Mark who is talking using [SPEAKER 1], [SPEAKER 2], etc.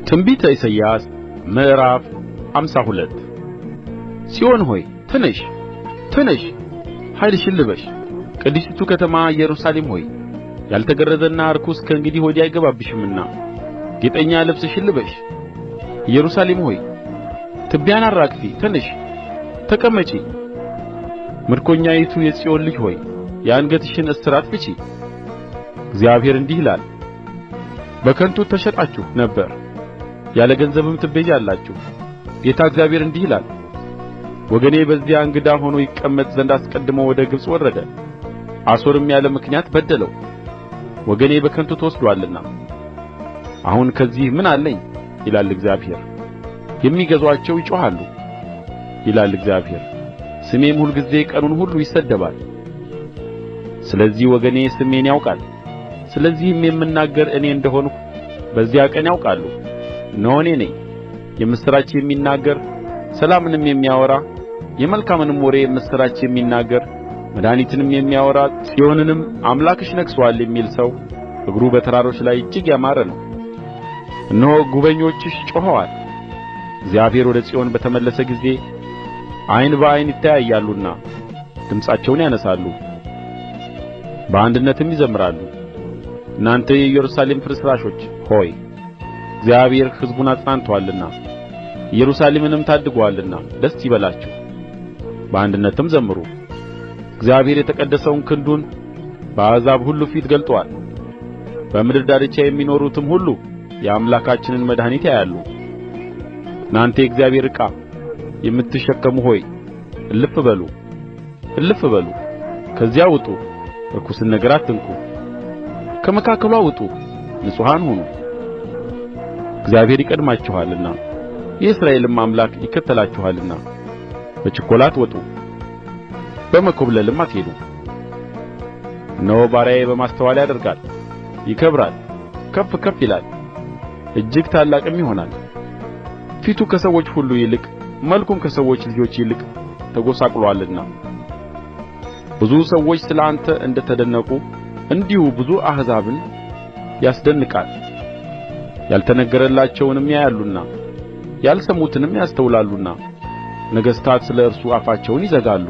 [SPEAKER 1] ትንቢተ ኢሳይያስ ምዕራፍ 52 ጽዮን ሆይ ተነሺ ተነሺ፣ ኃይልሽን ልበሺ። ቅድስቲቱ ከተማ ኢየሩሳሌም ሆይ ያልተገረዘና ርኩስ ከእንግዲህ ወዲህ አይገባብሽምና ጌጠኛ ልብስሽን ልበሺ። ኢየሩሳሌም ሆይ ትቢያን አራግፊ፣ ተነሺ ተቀመጪ። ምርኮኛይቱ የጽዮን ልጅ ሆይ የአንገትሽን እስራት ፍቺ። እግዚአብሔር እንዲህ ይላል፣ በከንቱ ተሸጣችሁ ነበር፣ ያለ ገንዘብም ትቤዣላችሁ። ጌታ እግዚአብሔር እንዲህ ይላል፣ ወገኔ በዚያ እንግዳ ሆኖ ይቀመጥ ዘንድ አስቀድሞ ወደ ግብጽ ወረደ። አሦርም ያለ ምክንያት በደለው፣ ወገኔ በከንቱ ተወስዶአልና። አሁን ከዚህ ምን አለኝ ይላል እግዚአብሔር። የሚገዙአቸው ይጮኻሉ ይላል እግዚአብሔር፣ ስሜም ሁልጊዜ ቀኑን ሁሉ ይሰደባል። ስለዚህ ወገኔ ስሜን ያውቃል፣ ስለዚህም የምናገር እኔ እንደሆንሁ በዚያ ቀን ያውቃሉ። እነሆ እኔ ነኝ፣ የምስራች የሚናገር ሰላምንም የሚያወራ የመልካምንም ወሬ የምስራች የሚናገር መድኃኒትንም የሚያወራ ጽዮንንም አምላክሽ ነግሦአል የሚል ሰው እግሩ በተራሮች ላይ እጅግ ያማረ ነው። እነሆ ጕበኞችሽ ጮኸዋል። እግዚአብሔር ወደ ጽዮን በተመለሰ ጊዜ ዓይን በዓይን ይተያያሉና ድምፃቸውን ያነሣሉ፣ በአንድነትም ይዘምራሉ። እናንተ የኢየሩሳሌም ፍርስራሾች ሆይ እግዚአብሔር ሕዝቡን አጽናንቶአልና ኢየሩሳሌምንም ታድጎአልና ደስ ይበላችሁ፣ በአንድነትም ዘምሩ። እግዚአብሔር የተቀደሰውን ክንዱን በአሕዛብ ሁሉ ፊት ገልጦአል። በምድር ዳርቻ የሚኖሩትም ሁሉ የአምላካችንን መድኃኒት ያያሉ። እናንተ የእግዚአብሔር ዕቃ የምትሸከሙ ሆይ እልፍ በሉ እልፍ በሉ፣ ከዚያ ውጡ፣ ርኩስን ነገር አትንኩ። ከመካከሏ ውጡ፣ ንጹሐን ሁኑ። እግዚአብሔር ይቀድማችኋልና የእስራኤልም አምላክ ይከተላችኋልና። በችኰላ አትወጡ፣ በመኰብለልም አትሄዱ። እነሆ ባሪያዬ በማስተዋል ያደርጋል፣ ይከብራል፣ ከፍ ከፍ ይላል፣ እጅግ ታላቅም ይሆናል። ፊቱ ከሰዎች ሁሉ ይልቅ መልኩም ከሰዎች ልጆች ይልቅ ተጐሳቍሎአልና። ብዙ ሰዎች ስለ አንተ እንደ ተደነቁ እንዲሁ ብዙ አሕዛብን ያስደንቃል። ያልተነገረላቸውንም ያያሉና ያልሰሙትንም ያስተውላሉና ነገሥታት ስለ እርሱ አፋቸውን ይዘጋሉ።